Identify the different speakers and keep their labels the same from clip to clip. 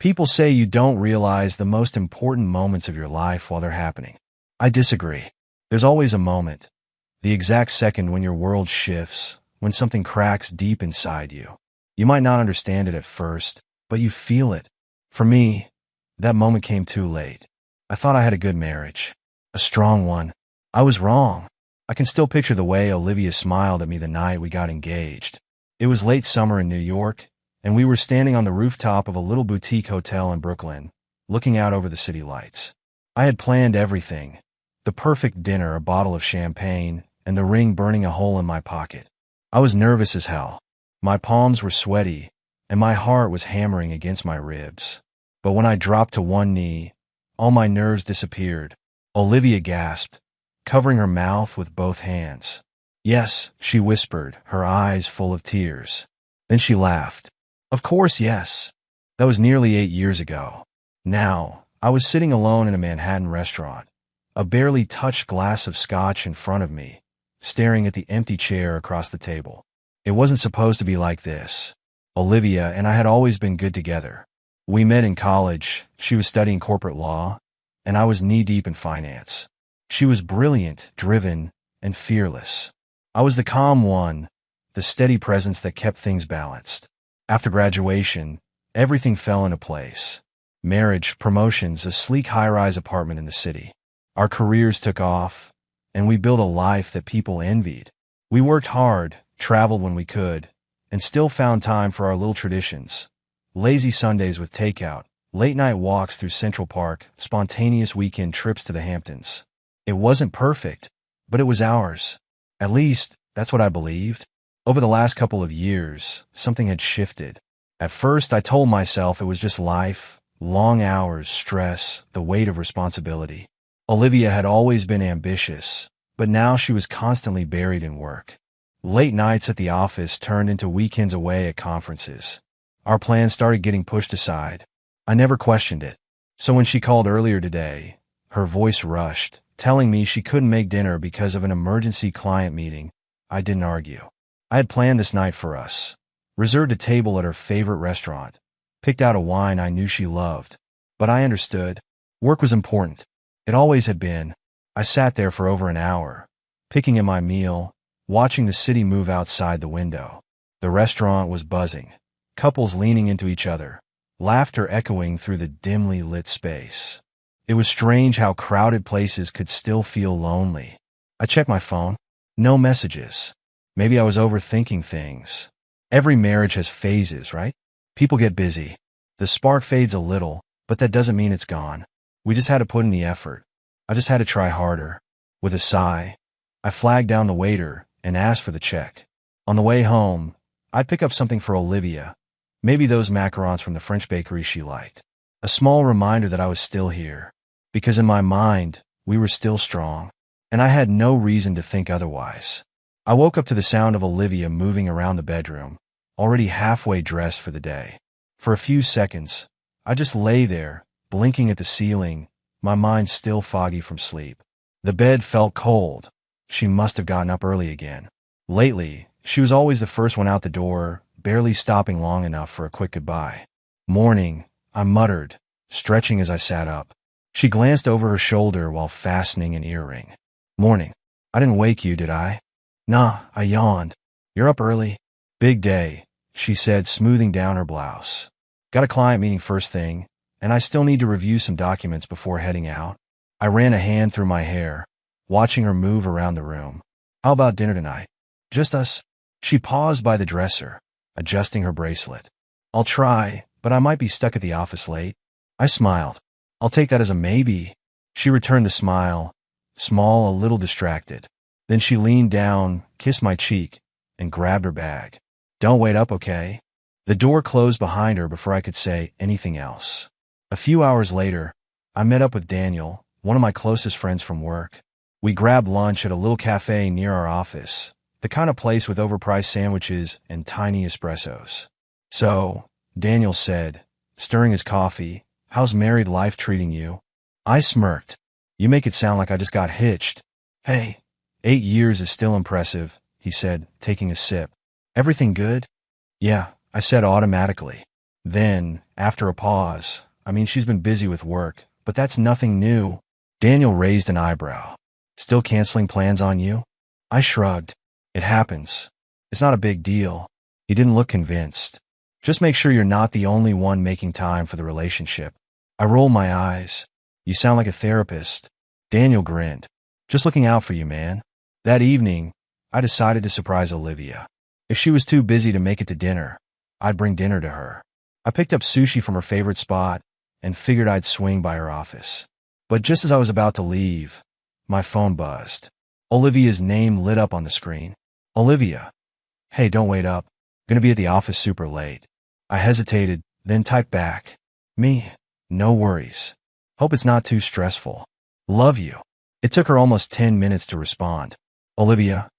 Speaker 1: People say you don't realize the most important moments of your life while they're happening. I disagree. There's always a moment, the exact second when your world shifts, when something cracks deep inside you. You might not understand it at first, but you feel it. For me, that moment came too late. I thought I had a good marriage, a strong one. I was wrong. I can still picture the way Olivia smiled at me the night we got engaged. It was late summer in New York, and we were standing on the rooftop of a little boutique hotel in Brooklyn, looking out over the city lights. I had planned everything, the perfect dinner, a bottle of champagne, and the ring burning a hole in my pocket. I was nervous as hell. My palms were sweaty, and my heart was hammering against my ribs. But when I dropped to one knee, all my nerves disappeared. Olivia gasped, covering her mouth with both hands. "Yes," she whispered, her eyes full of tears. Then she laughed. "Of course, yes." That was nearly 8 years ago. Now, I was sitting alone in a Manhattan restaurant, a barely touched glass of scotch in front of me, staring at the empty chair across the table. It wasn't supposed to be like this. Olivia and I had always been good together. We met in college. She was studying corporate law, and I was knee-deep in finance. She was brilliant, driven, and fearless. I was the calm one, the steady presence that kept things balanced. After graduation, everything fell into place. Marriage, promotions, a sleek high-rise apartment in the city. Our careers took off, and we built a life that people envied. We worked hard, traveled when we could, and still found time for our little traditions. Lazy Sundays with takeout, late-night walks through Central Park, spontaneous weekend trips to the Hamptons. It wasn't perfect, but it was ours. At least, that's what I believed. Over the last couple of years, something had shifted. At first, I told myself it was just life, long hours, stress, the weight of responsibility. Olivia had always been ambitious, but now she was constantly buried in work. Late nights at the office turned into weekends away at conferences. Our plans started getting pushed aside. I never questioned it. So when she called earlier today, her voice rushed, telling me she couldn't make dinner because of an emergency client meeting, I didn't argue. I had planned this night for us, reserved a table at her favorite restaurant, picked out a wine I knew she loved. But I understood. Work was important. It always had been. I sat there for over an hour, picking at my meal, watching the city move outside the window. The restaurant was buzzing, couples leaning into each other, laughter echoing through the dimly lit space. It was strange how crowded places could still feel lonely. I checked my phone. No messages. Maybe I was overthinking things. Every marriage has phases, right? People get busy. The spark fades a little, but that doesn't mean it's gone. We just had to put in the effort. I just had to try harder. With a sigh, I flagged down the waiter and asked for the check. On the way home, I'd pick up something for Olivia, maybe those macarons from the French bakery she liked. A small reminder that I was still here, because in my mind, we were still strong, and I had no reason to think otherwise. I woke up to the sound of Olivia moving around the bedroom, already halfway dressed for the day. For a few seconds, I just lay there, blinking at the ceiling, my mind still foggy from sleep. The bed felt cold. She must have gotten up early again. Lately, she was always the first one out the door, barely stopping long enough for a quick goodbye. "Morning," I muttered, stretching as I sat up. She glanced over her shoulder while fastening an earring. "Morning. I didn't wake you, did I?" "Nah," I yawned. "You're up early." "Big day," she said, smoothing down her blouse. "Got a client meeting first thing, and I still need to review some documents before heading out." I ran a hand through my hair, watching her move around the room. "How about dinner tonight?" "Just us." She paused by the dresser, adjusting her bracelet. "I'll try, but I might be stuck at the office late." I smiled. "I'll take that as a maybe." She returned the smile, small, a little distracted. Then she leaned down, kissed my cheek, and grabbed her bag. "Don't wait up, okay?" The door closed behind her before I could say anything else. A few hours later, I met up with Daniel, one of my closest friends from work. We grabbed lunch at a little cafe near our office, the kind of place with overpriced sandwiches and tiny espressos. "So," Daniel said, stirring his coffee, "how's married life treating you?" I smirked. "You make it sound like I just got hitched." "Hey, 8 years is still impressive," he said, taking a sip. "Everything good?" "Yeah," I said automatically. Then, after a pause, she's been busy with work, but that's nothing new. Daniel raised an eyebrow. Still canceling plans on you? I shrugged. It happens. It's not a big deal. He didn't look convinced. Just make sure you're not the only one making time for the relationship. I rolled my eyes. You sound like a therapist. Daniel grinned. Just looking out for you, man. That evening, I decided to surprise Olivia. If she was too busy to make it to dinner, I'd bring dinner to her. I picked up sushi from her favorite spot and figured I'd swing by her office. But just as I was about to leave, my phone buzzed. Olivia's name lit up on the screen. Olivia. Hey, don't wait up. Gonna be at the office super late. I hesitated, then typed back. Me? No worries. Hope it's not too stressful. Love you. It took her almost 10 minutes to respond. Olivia,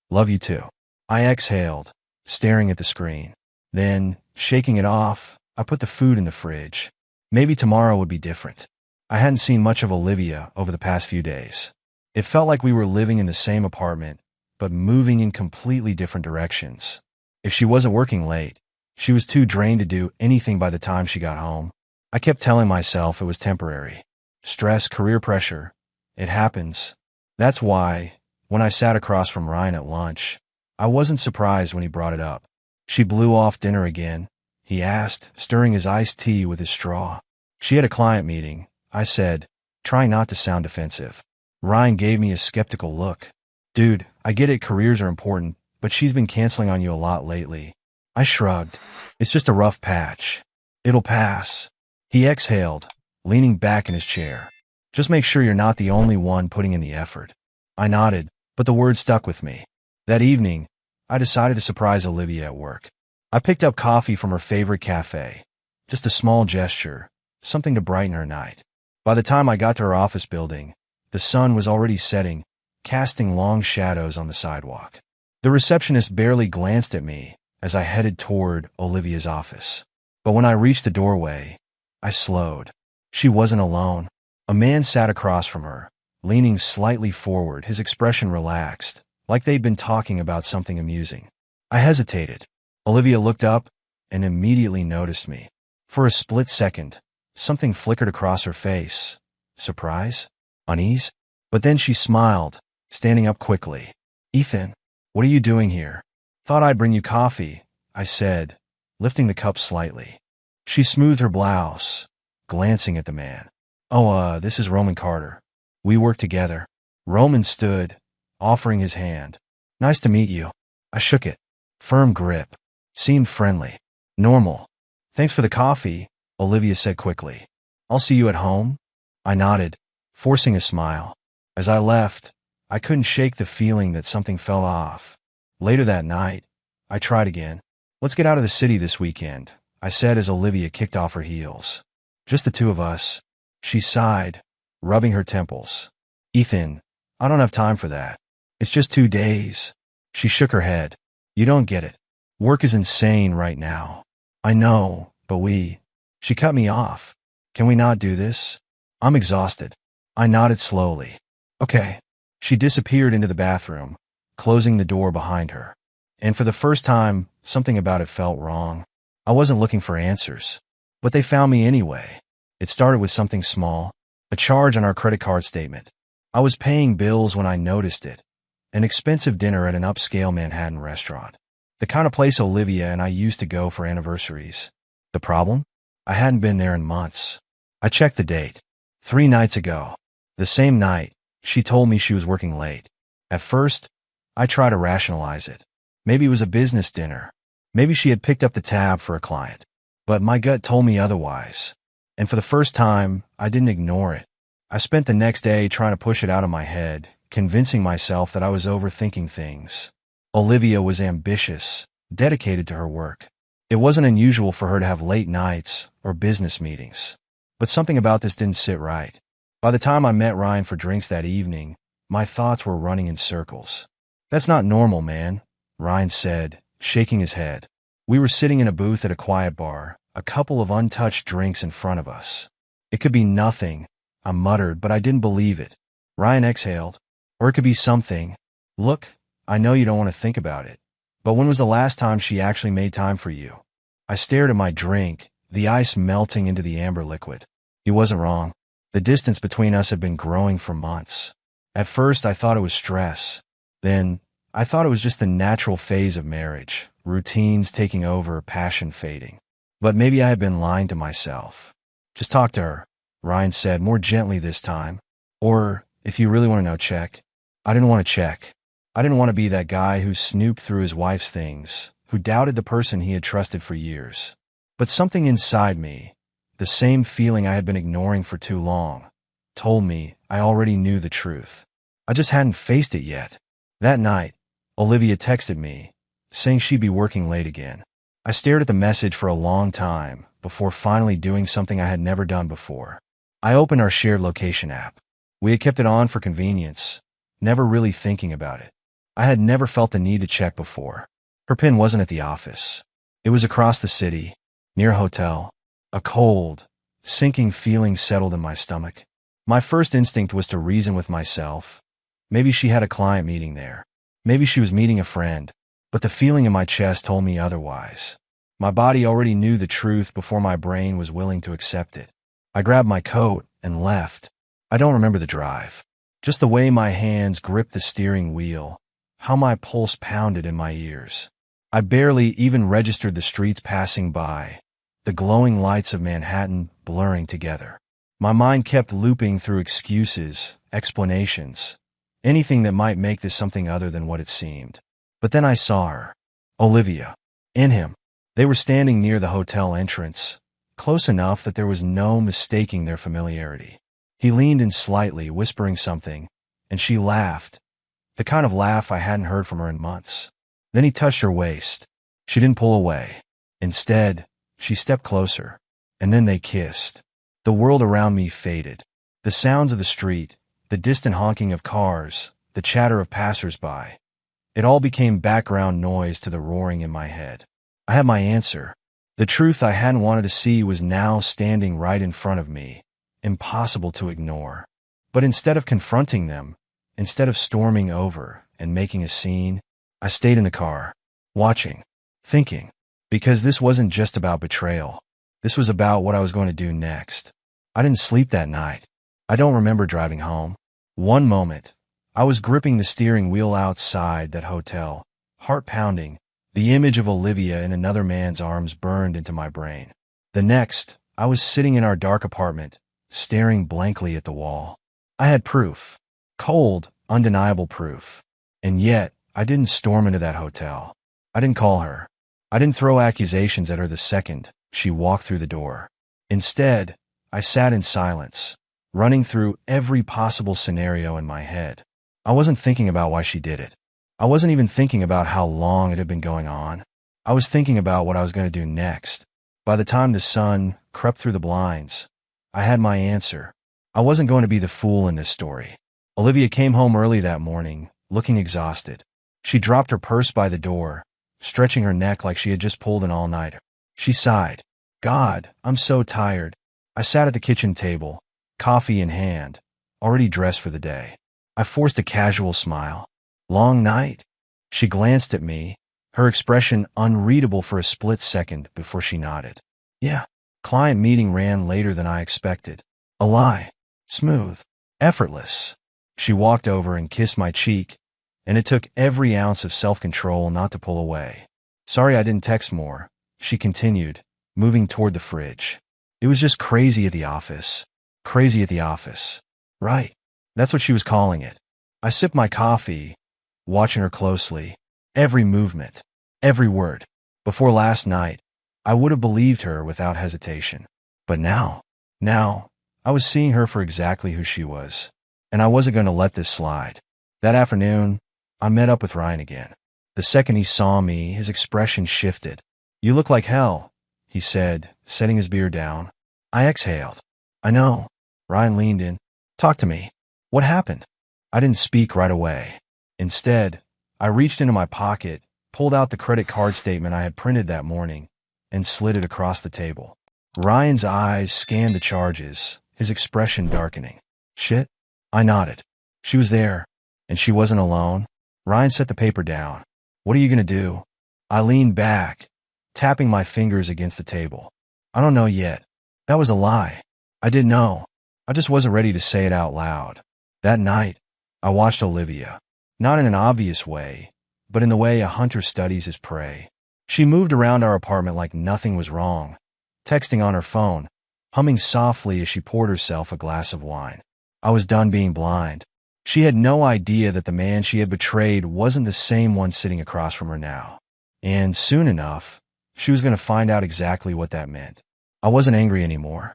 Speaker 1: love you too. I exhaled, staring at the screen. Then, shaking it off, I put the food in the fridge. Maybe tomorrow would be different. I hadn't seen much of Olivia over the past few days. It felt like we were living in the same apartment, but moving in completely different directions. If she wasn't working late, she was too drained to do anything by the time she got home. I kept telling myself it was temporary. Stress, career pressure. It happens. That's why, when I sat across from Ryan at lunch, I wasn't surprised when he brought it up. She blew off dinner again, he asked, stirring his iced tea with his straw. She had a client meeting, I said, trying not to sound defensive. Ryan gave me a skeptical look. Dude, I get it, careers are important, but she's been canceling on you a lot lately. I shrugged. It's just a rough patch. It'll pass. He exhaled, leaning back in his chair. Just make sure you're not the only one putting in the effort. I nodded, but the words stuck with me. That evening, I decided to surprise Olivia at work. I picked up coffee from her favorite cafe. Just a small gesture, something to brighten her night. By the time I got to her office building, the sun was already setting, casting long shadows on the sidewalk. The receptionist barely glanced at me as I headed toward Olivia's office. But when I reached the doorway, I slowed. She wasn't alone. A man sat across from her, leaning slightly forward, his expression relaxed, like they'd been talking about something amusing. I hesitated. Olivia looked up and immediately noticed me. For a split second, something flickered across her face. Surprise? Unease? But then she smiled, standing up quickly. Ethan, what are you doing here? Thought I'd bring you coffee, I said, lifting the cup slightly. She smoothed her blouse, glancing at the man. Oh, this is Roman Carter. We work together. Roman stood, offering his hand. Nice to meet you. I shook it. Firm grip. Seemed friendly. Normal. Thanks for the coffee, Olivia said quickly. I'll see you at home? I nodded, forcing a smile. As I left, I couldn't shake the feeling that something fell off. Later that night, I tried again. Let's get out of the city this weekend, I said as Olivia kicked off her heels. Just the two of us. She sighed, rubbing her temples. Ethan, I don't have time for that. It's just 2 days. She shook her head. You don't get it. Work is insane right now. I know, but She cut me off. Can we not do this? I'm exhausted. I nodded slowly. Okay. She disappeared into the bathroom, closing the door behind her. And for the first time, something about it felt wrong. I wasn't looking for answers, but they found me anyway. It started with something small, a charge on our credit card statement. I was paying bills when I noticed it, an expensive dinner at an upscale Manhattan restaurant, the kind of place Olivia and I used to go for anniversaries. The problem? I hadn't been there in months. I checked the date. 3 nights ago. The same night, she told me she was working late. At first, I tried to rationalize it. Maybe it was a business dinner. Maybe she had picked up the tab for a client. But my gut told me otherwise. And for the first time, I didn't ignore it. I spent the next day trying to push it out of my head, convincing myself that I was overthinking things. Olivia was ambitious, dedicated to her work. It wasn't unusual for her to have late nights or business meetings. But something about this didn't sit right. By the time I met Ryan for drinks that evening, my thoughts were running in circles. That's not normal, man, Ryan said, shaking his head. We were sitting in a booth at a quiet bar, a couple of untouched drinks in front of us. It could be nothing, I muttered, but I didn't believe it. Ryan exhaled. Or it could be something. Look, I know you don't want to think about it, but when was the last time she actually made time for you? I stared at my drink, the ice melting into the amber liquid. He wasn't wrong. The distance between us had been growing for months. At first, I thought it was stress. Then, I thought it was just the natural phase of marriage, routines taking over, passion fading. But maybe I had been lying to myself. Just talk to her, Ryan said, more gently this time. Or, if you really want to know, check. I didn't want to check. I didn't want to be that guy who snooped through his wife's things, who doubted the person he had trusted for years. But something inside me, the same feeling I had been ignoring for too long, told me I already knew the truth. I just hadn't faced it yet. That night, Olivia texted me, saying she'd be working late again. I stared at the message for a long time before finally doing something I had never done before. I opened our shared location app. We had kept it on for convenience, never really thinking about it. I had never felt the need to check before. Her pin wasn't at the office. It was across the city, near a hotel. A cold, sinking feeling settled in my stomach. My first instinct was to reason with myself. Maybe she had a client meeting there. Maybe she was meeting a friend. But the feeling in my chest told me otherwise. My body already knew the truth before my brain was willing to accept it. I grabbed my coat and left. I don't remember the drive. Just the way my hands gripped the steering wheel, how my pulse pounded in my ears. I barely even registered the streets passing by, the glowing lights of Manhattan blurring together. My mind kept looping through excuses, explanations, anything that might make this something other than what it seemed. But then I saw her, Olivia, and him. They were standing near the hotel entrance, close enough that there was no mistaking their familiarity. He leaned in slightly, whispering something, and she laughed, the kind of laugh I hadn't heard from her in months. Then he touched her waist. She didn't pull away. Instead, she stepped closer, and then they kissed. The world around me faded. The sounds of the street, the distant honking of cars, the chatter of passers-by. It all became background noise to the roaring in my head. I had my answer. The truth I hadn't wanted to see was now standing right in front of me, impossible to ignore. But instead of confronting them, instead of storming over and making a scene, I stayed in the car, watching, thinking, because this wasn't just about betrayal. This was about what I was going to do next. I didn't sleep that night. I don't remember driving home. One moment, I was gripping the steering wheel outside that hotel, heart pounding. The image of Olivia in another man's arms burned into my brain. The next, I was sitting in our dark apartment, staring blankly at the wall. I had proof. Cold, undeniable proof. And yet, I didn't storm into that hotel. I didn't call her. I didn't throw accusations at her the second she walked through the door. Instead, I sat in silence, running through every possible scenario in my head. I wasn't thinking about why she did it. I wasn't even thinking about how long it had been going on. I was thinking about what I was going to do next. By the time the sun crept through the blinds, I had my answer. I wasn't going to be the fool in this story. Olivia came home early that morning, looking exhausted. She dropped her purse by the door, stretching her neck like she had just pulled an all-nighter. She sighed. God, I'm so tired. I sat at the kitchen table, coffee in hand, already dressed for the day. I forced a casual smile. Long night? She glanced at me, her expression unreadable for a split second before she nodded. Yeah. Client meeting ran later than I expected. A lie. Smooth. Effortless. She walked over and kissed my cheek, and it took every ounce of self-control not to pull away. Sorry I didn't text more, she continued, moving toward the fridge. It was just crazy at the office. Crazy at the office. Right. That's what she was calling it. I sipped my coffee, watching her closely. Every movement. Every word. Before last night, I would have believed her without hesitation. But now, I was seeing her for exactly who she was. And I wasn't going to let this slide. That afternoon, I met up with Ryan again. The second he saw me, his expression shifted. You look like hell, he said, setting his beer down. I exhaled. I know. Ryan leaned in. Talk to me. What happened? I didn't speak right away. Instead, I reached into my pocket, pulled out the credit card statement I had printed that morning, and slid it across the table. Ryan's eyes scanned the charges, his expression darkening. Shit? I nodded. She was there, and she wasn't alone. Ryan set the paper down. What are you going to do? I leaned back, tapping my fingers against the table. I don't know yet. That was a lie. I didn't know. I just wasn't ready to say it out loud. That night, I watched Olivia. Not in an obvious way, but in the way a hunter studies his prey. She moved around our apartment like nothing was wrong, texting on her phone, humming softly as she poured herself a glass of wine. I was done being blind. She had no idea that the man she had betrayed wasn't the same one sitting across from her now. And soon enough, she was going to find out exactly what that meant. I wasn't angry anymore.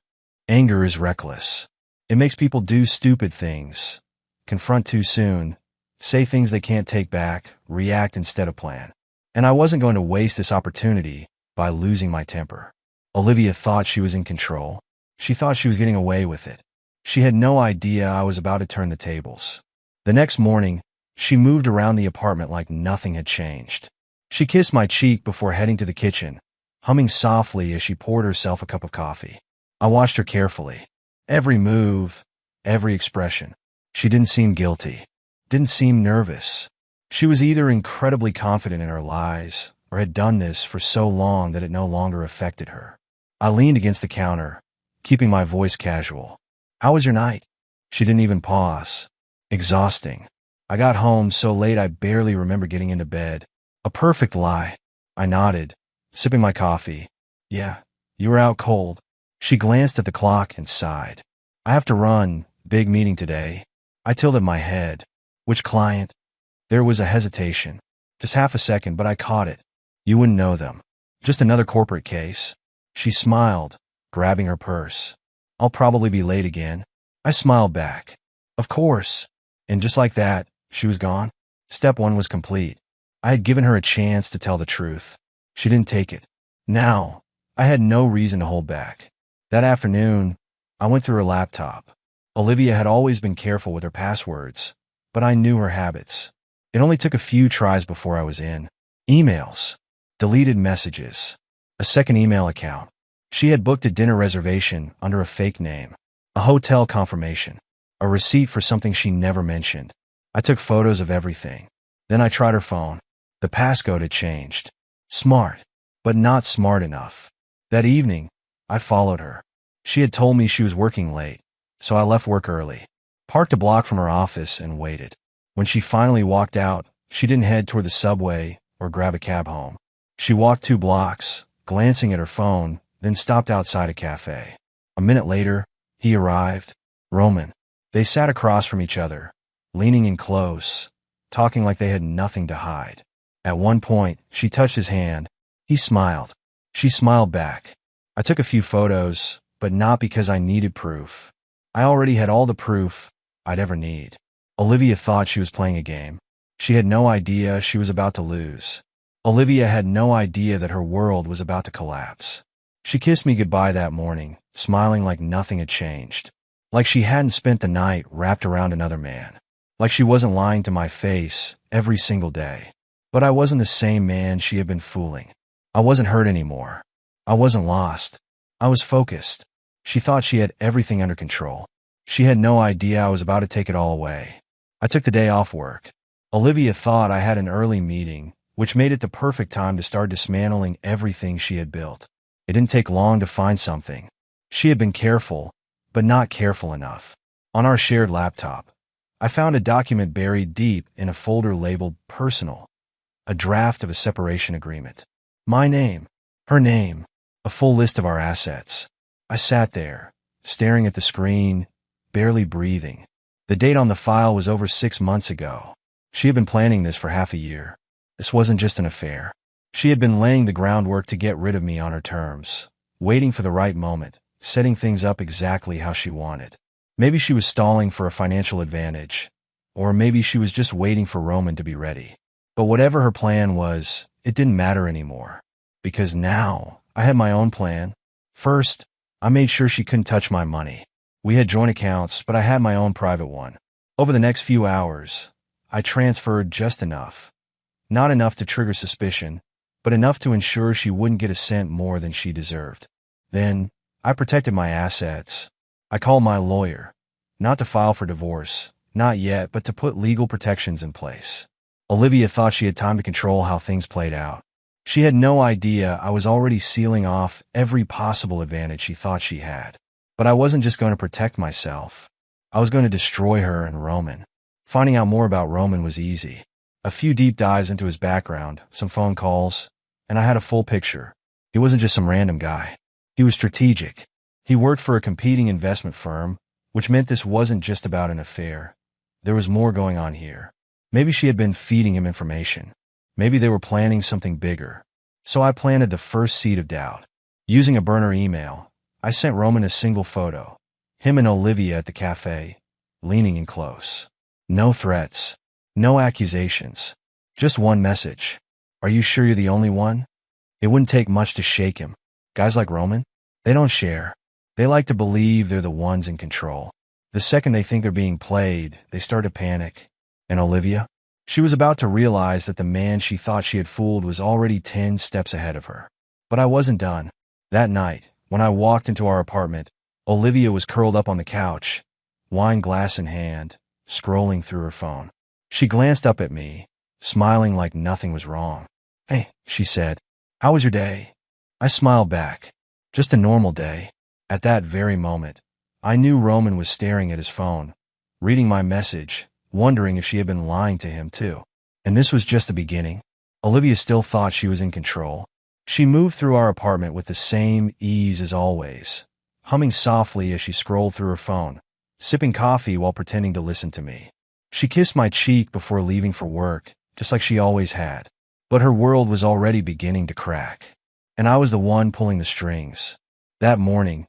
Speaker 1: Anger is reckless. It makes people do stupid things, confront too soon, say things they can't take back, react instead of plan. And I wasn't going to waste this opportunity by losing my temper. Olivia thought she was in control. She thought she was getting away with it. She had no idea I was about to turn the tables. The next morning, she moved around the apartment like nothing had changed. She kissed my cheek before heading to the kitchen, humming softly as she poured herself a cup of coffee. I watched her carefully. Every move, every expression. She didn't seem guilty, didn't seem nervous. She was either incredibly confident in her lies or had done this for so long that it no longer affected her. I leaned against the counter, keeping my voice casual. How was your night? She didn't even pause. Exhausting. I got home so late I barely remember getting into bed. A perfect lie. I nodded, sipping my coffee. Yeah, you were out cold. She glanced at the clock and sighed. I have to run. Big meeting today. I tilted my head. Which client? There was a hesitation. Just half a second, but I caught it. You wouldn't know them. Just another corporate case. She smiled, grabbing her purse. I'll probably be late again. I smiled back. Of course. And just like that, she was gone. Step one was complete. I had given her a chance to tell the truth. She didn't take it. Now, I had no reason to hold back. That afternoon, I went through her laptop. Olivia had always been careful with her passwords, but I knew her habits. It only took a few tries before I was in. Emails, deleted messages, a second email account. She had booked a dinner reservation under a fake name, a hotel confirmation, a receipt for something she never mentioned. I took photos of everything. Then I tried her phone. The passcode had changed. Smart, but not smart enough. That evening, I followed her. She had told me she was working late, so I left work early, parked a block from her office, and waited. When she finally walked out, she didn't head toward the subway or grab a cab home. She walked 2 blocks, glancing at her phone, then stopped outside a cafe. A minute later, he arrived. Roman. They sat across from each other, leaning in close, talking like they had nothing to hide. At one point, she touched his hand. He smiled. She smiled back. I took a few photos, but not because I needed proof. I already had all the proof I'd ever need. Olivia thought she was playing a game. She had no idea she was about to lose. Olivia had no idea that her world was about to collapse. She kissed me goodbye that morning, smiling like nothing had changed. Like she hadn't spent the night wrapped around another man. Like she wasn't lying to my face every single day. But I wasn't the same man she had been fooling. I wasn't hurt anymore. I wasn't lost. I was focused. She thought she had everything under control. She had no idea I was about to take it all away. I took the day off work. Olivia thought I had an early meeting, which made it the perfect time to start dismantling everything she had built. It didn't take long to find something. She had been careful, but not careful enough. On our shared laptop, I found a document buried deep in a folder labeled Personal, a draft of a separation agreement. My name, her name, a full list of our assets. I sat there, staring at the screen, barely breathing. The date on the file was over 6 months ago. She had been planning this for half a year. This wasn't just an affair. She had been laying the groundwork to get rid of me on her terms, waiting for the right moment, setting things up exactly how she wanted. Maybe she was stalling for a financial advantage, or maybe she was just waiting for Roman to be ready. But whatever her plan was, it didn't matter anymore, because now I had my own plan. First, I made sure she couldn't touch my money. We had joint accounts, but I had my own private one. Over the next few hours, I transferred just enough. Not enough to trigger suspicion, but enough to ensure she wouldn't get a cent more than she deserved. Then, I protected my assets. I called my lawyer, not to file for divorce, not yet, but to put legal protections in place. Olivia thought she had time to control how things played out. She had no idea I was already sealing off every possible advantage she thought she had. But I wasn't just going to protect myself. I was going to destroy her and Roman. Finding out more about Roman was easy. A few deep dives into his background, some phone calls, and I had a full picture. He wasn't just some random guy. He was strategic. He worked for a competing investment firm, which meant this wasn't just about an affair. There was more going on here. Maybe she had been feeding him information. Maybe they were planning something bigger. So I planted the first seed of doubt. Using a burner email, I sent Roman a single photo. Him and Olivia at the cafe, leaning in close. No threats. No accusations. Just one message. Are you sure you're the only one? It wouldn't take much to shake him. Guys like Roman, they don't share. They like to believe they're the ones in control. The second they think they're being played, they start to panic. And Olivia? She was about to realize that the man she thought she had fooled was already 10 steps ahead of her. But I wasn't done. That night, when I walked into our apartment, Olivia was curled up on the couch, wine glass in hand, scrolling through her phone. She glanced up at me, smiling like nothing was wrong. "Hey," she said. "How was your day?" I smiled back. Just a normal day. At that very moment, I knew Roman was staring at his phone, reading my message, wondering if she had been lying to him too. And this was just the beginning. Olivia still thought she was in control. She moved through our apartment with the same ease as always, humming softly as she scrolled through her phone, sipping coffee while pretending to listen to me. She kissed my cheek before leaving for work, just like she always had. But her world was already beginning to crack. And I was the one pulling the strings. That morning,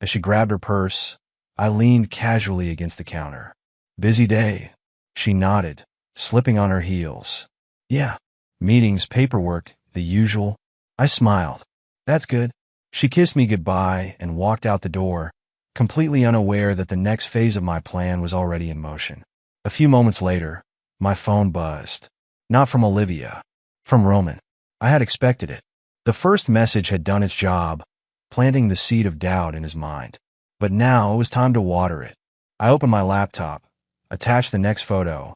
Speaker 1: as she grabbed her purse, I leaned casually against the counter. "Busy day?" She nodded, slipping on her heels. "Yeah. Meetings, paperwork, the usual." I smiled. "That's good." She kissed me goodbye and walked out the door, completely unaware that the next phase of my plan was already in motion. A few moments later, my phone buzzed. Not from Olivia. From Roman. I had expected it. The first message had done its job, planting the seed of doubt in his mind. But now it was time to water it. I opened my laptop, attached the next photo.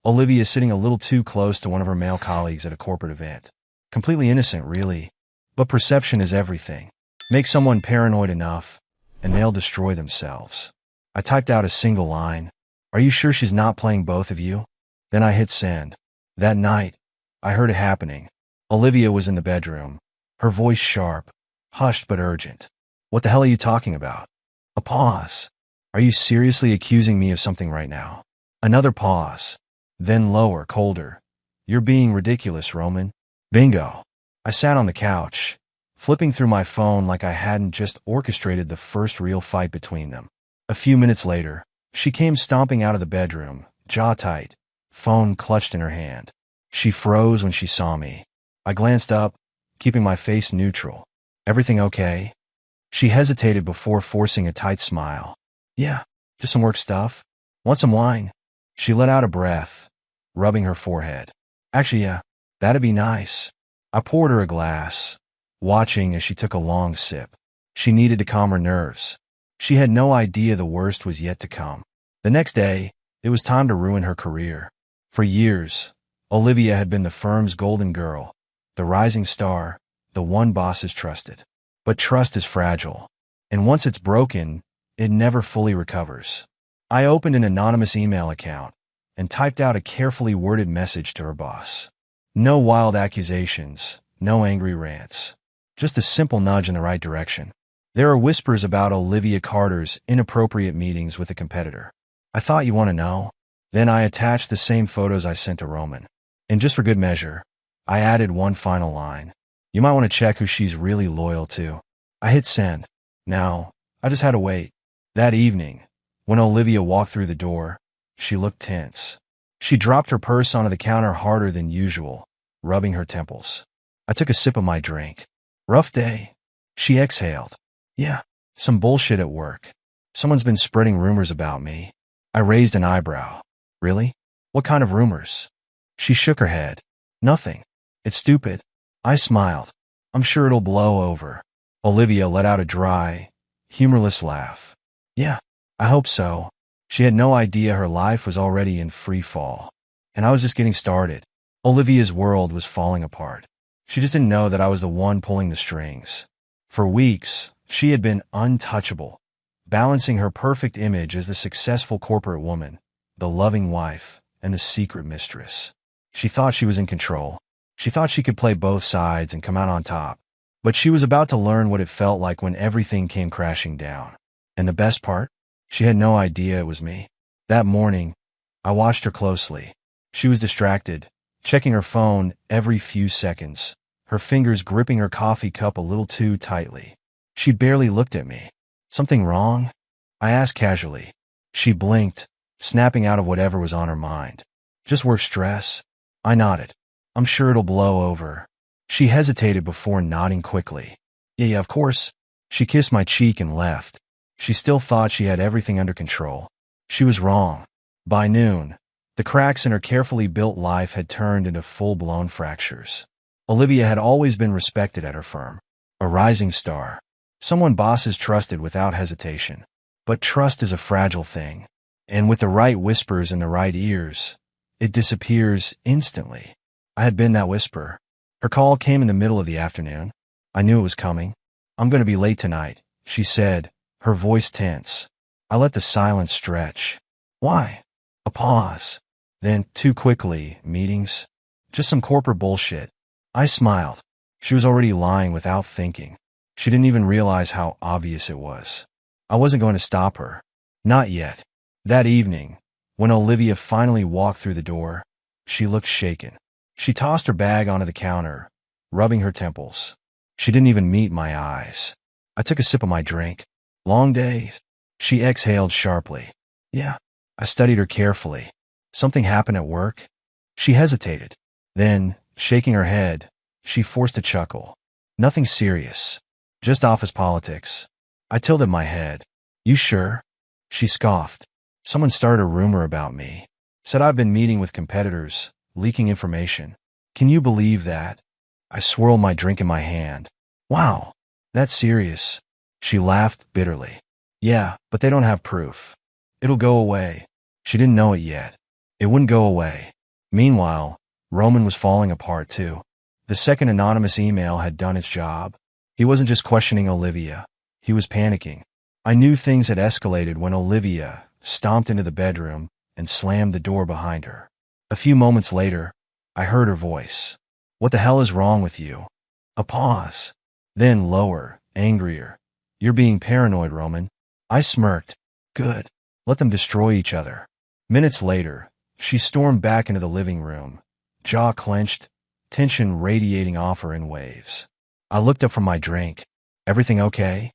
Speaker 1: Olivia sitting a little too close to one of her male colleagues at a corporate event. Completely innocent, really. But perception is everything. Make someone paranoid enough, and they'll destroy themselves. I typed out a single line. "Are you sure she's not playing both of you?" Then I hit send. That night, I heard it happening. Olivia was in the bedroom, her voice sharp, hushed but urgent. "What the hell are you talking about?" A pause. "Are you seriously accusing me of something right now?" Another pause. Then lower, colder. "You're being ridiculous, Roman." Bingo. I sat on the couch, flipping through my phone like I hadn't just orchestrated the first real fight between them. A few minutes later, she came stomping out of the bedroom, jaw tight, phone clutched in her hand. She froze when she saw me. I glanced up, keeping my face neutral. "Everything okay?" She hesitated before forcing a tight smile. "Yeah, just some work stuff. Want some wine?" She let out a breath, rubbing her forehead. "Actually, yeah, that'd be nice." I poured her a glass, watching as she took a long sip. She needed to calm her nerves. She had no idea the worst was yet to come. The next day, it was time to ruin her career. For years, Olivia had been the firm's golden girl, the rising star, the one bosses trusted. But trust is fragile, and once it's broken, it never fully recovers. I opened an anonymous email account and typed out a carefully worded message to her boss. No wild accusations, no angry rants, just a simple nudge in the right direction. There are whispers about Olivia Carter's inappropriate meetings with a competitor. I thought you want to know. Then I attached the same photos I sent to Roman. And just for good measure, I added one final line. "You might want to check who she's really loyal to." I hit send. Now, I just had to wait. That evening, when Olivia walked through the door, she looked tense. She dropped her purse onto the counter harder than usual, rubbing her temples. I took a sip of my drink. "Rough day." She exhaled. "Yeah, some bullshit at work. Someone's been spreading rumors about me." I raised an eyebrow. "Really? What kind of rumors?" She shook her head. "Nothing. It's stupid." I smiled. "I'm sure it'll blow over." Olivia let out a dry, humorless laugh. "Yeah, I hope so." She had no idea her life was already in free fall. And I was just getting started. Olivia's world was falling apart. She just didn't know that I was the one pulling the strings. For weeks, she had been untouchable, balancing her perfect image as the successful corporate woman, the loving wife, and the secret mistress. She thought she was in control. She thought she could play both sides and come out on top. But she was about to learn what it felt like when everything came crashing down. And the best part? She had no idea it was me. That morning, I watched her closely. She was distracted, checking her phone every few seconds, her fingers gripping her coffee cup a little too tightly. She barely looked at me. Something wrong? I asked casually. She blinked, snapping out of whatever was on her mind. Just work stress? I nodded. I'm sure it'll blow over. She hesitated before nodding quickly. Yeah, of course. She kissed my cheek and left. She still thought she had everything under control. She was wrong. By noon, the cracks in her carefully built life had turned into full-blown fractures. Olivia had always been respected at her firm. A rising star. Someone bosses trusted without hesitation. But trust is a fragile thing. And with the right whispers in the right ears, it disappears instantly. I had been that whisper. Her call came in the middle of the afternoon. I knew it was coming. I'm going to be late tonight, she said, her voice tense. I let the silence stretch. Why? A pause. Then, too quickly, meetings. Just some corporate bullshit. I smiled. She was already lying without thinking. She didn't even realize how obvious it was. I wasn't going to stop her. Not yet. That evening, when Olivia finally walked through the door, she looked shaken. She tossed her bag onto the counter, rubbing her temples. She didn't even meet my eyes. I took a sip of my drink. Long day? She exhaled sharply. Yeah. I studied her carefully. Something happened at work? She hesitated. Then, shaking her head, she forced a chuckle. Nothing serious. Just office politics. I tilted my head. You sure? She scoffed. Someone started a rumor about me. Said I've been meeting with competitors, leaking information. Can you believe that? I swirled my drink in my hand. Wow, that's serious. She laughed bitterly. Yeah, but they don't have proof. It'll go away. She didn't know it yet. It wouldn't go away. Meanwhile, Roman was falling apart too. The second anonymous email had done its job. He wasn't just questioning Olivia. He was panicking. I knew things had escalated when Olivia stomped into the bedroom and slammed the door behind her. A few moments later, I heard her voice. What the hell is wrong with you? A pause. Then lower, angrier. You're being paranoid, Roman. I smirked. Good. Let them destroy each other. Minutes later, she stormed back into the living room, jaw clenched, tension radiating off her in waves. I looked up from my drink. Everything okay?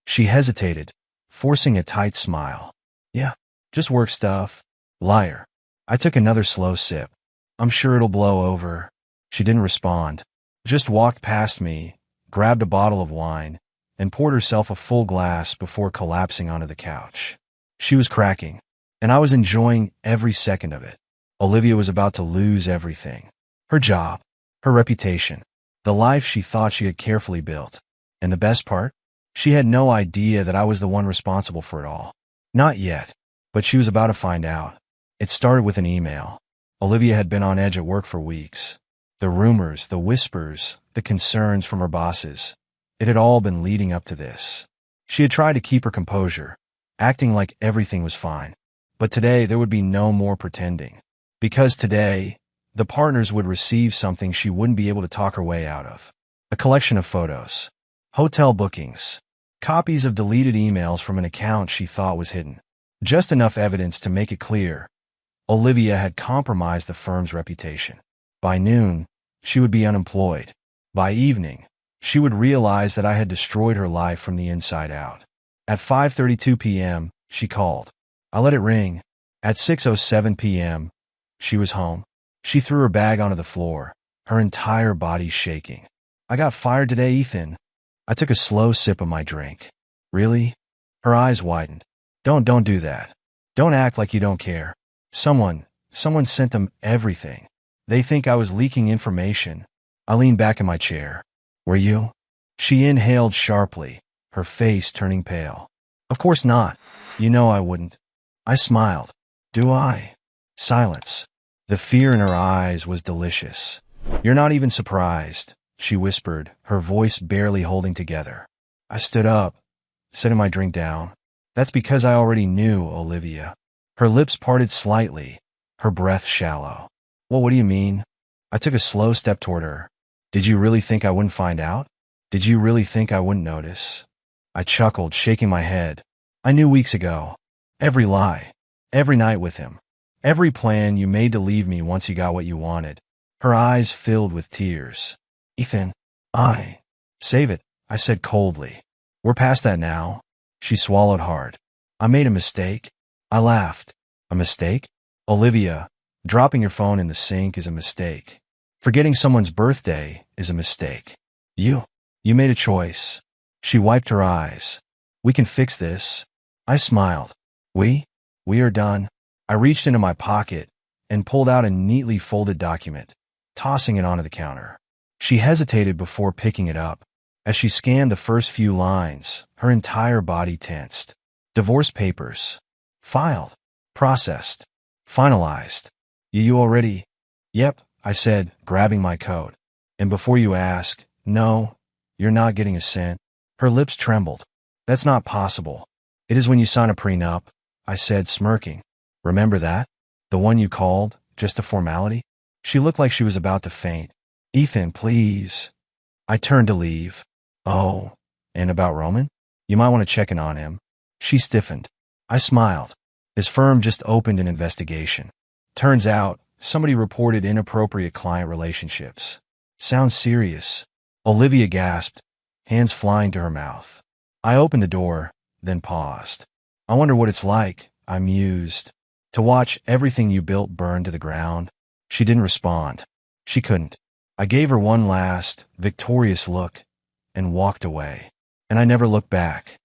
Speaker 1: She hesitated, forcing a tight smile. Yeah, just work stuff. Liar. I took another slow sip. I'm sure it'll blow over. She didn't respond. Just walked past me, grabbed a bottle of wine, and poured herself a full glass before collapsing onto the couch. She was cracking, and I was enjoying every second of it. Olivia was about to lose everything. Her job, her reputation, the life she thought she had carefully built. And the best part? She had no idea that I was the one responsible for it all. Not yet, but she was about to find out. It started with an email. Olivia had been on edge at work for weeks. The rumors, the whispers, the concerns from her bosses. It had all been leading up to this. She had tried to keep her composure, acting like everything was fine. But today there would be no more pretending. Because today, the partners would receive something she wouldn't be able to talk her way out of. A collection of photos, hotel bookings, copies of deleted emails from an account she thought was hidden. Just enough evidence to make it clear. Olivia had compromised the firm's reputation. By noon, she would be unemployed. By evening, she would realize that I had destroyed her life from the inside out. At 5:32 p.m., she called. I let it ring. At 6:07 p.m., she was home. She threw her bag onto the floor, her entire body shaking. I got fired today, Ethan. I took a slow sip of my drink. Really? Her eyes widened. Don't do that. Don't act like you don't care. Someone sent them everything. They think I was leaking information. I leaned back in my chair. Were you? She inhaled sharply, her face turning pale. Of course not. You know I wouldn't. I smiled. Do I? Silence. The fear in her eyes was delicious. You're not even surprised. she whispered, her voice barely holding together. I stood up, setting my drink down. That's because I already knew, Olivia. Her lips parted slightly, her breath shallow. Well, what do you mean? I took a slow step toward her. Did you really think I wouldn't find out? Did you really think I wouldn't notice? I chuckled, shaking my head. I knew weeks ago. Every lie. Every night with him. Every plan you made to leave me once you got what you wanted. Her eyes filled with tears. Ethan, Save it, I said coldly. We're past that now. She swallowed hard. I made a mistake. I laughed. A mistake? Olivia, dropping your phone in the sink is a mistake. Forgetting someone's birthday is a mistake. You made a choice. She wiped her eyes. We can fix this. I smiled. We are done. I reached into my pocket and pulled out a neatly folded document, tossing it onto the counter. She hesitated before picking it up. As she scanned the first few lines, her entire body tensed. Divorce papers. Filed. Processed. Finalized. You already? Yep, I said, grabbing my coat. And before you ask, no, you're not getting a cent. Her lips trembled. That's not possible. It is when you sign a prenup, I said, smirking. Remember that? The one you called, just a formality? She looked like she was about to faint. Ethan, please. I turned to leave. Oh, and about Roman? You might want to check in on him. She stiffened. I smiled. His firm just opened an investigation. Turns out, somebody reported inappropriate client relationships. Sounds serious. Olivia gasped, hands flying to her mouth. I opened the door, then paused. I wonder what it's like, I mused, to watch everything you built burn to the ground. She didn't respond. She couldn't. I gave her one last, victorious look, and walked away. And I never looked back.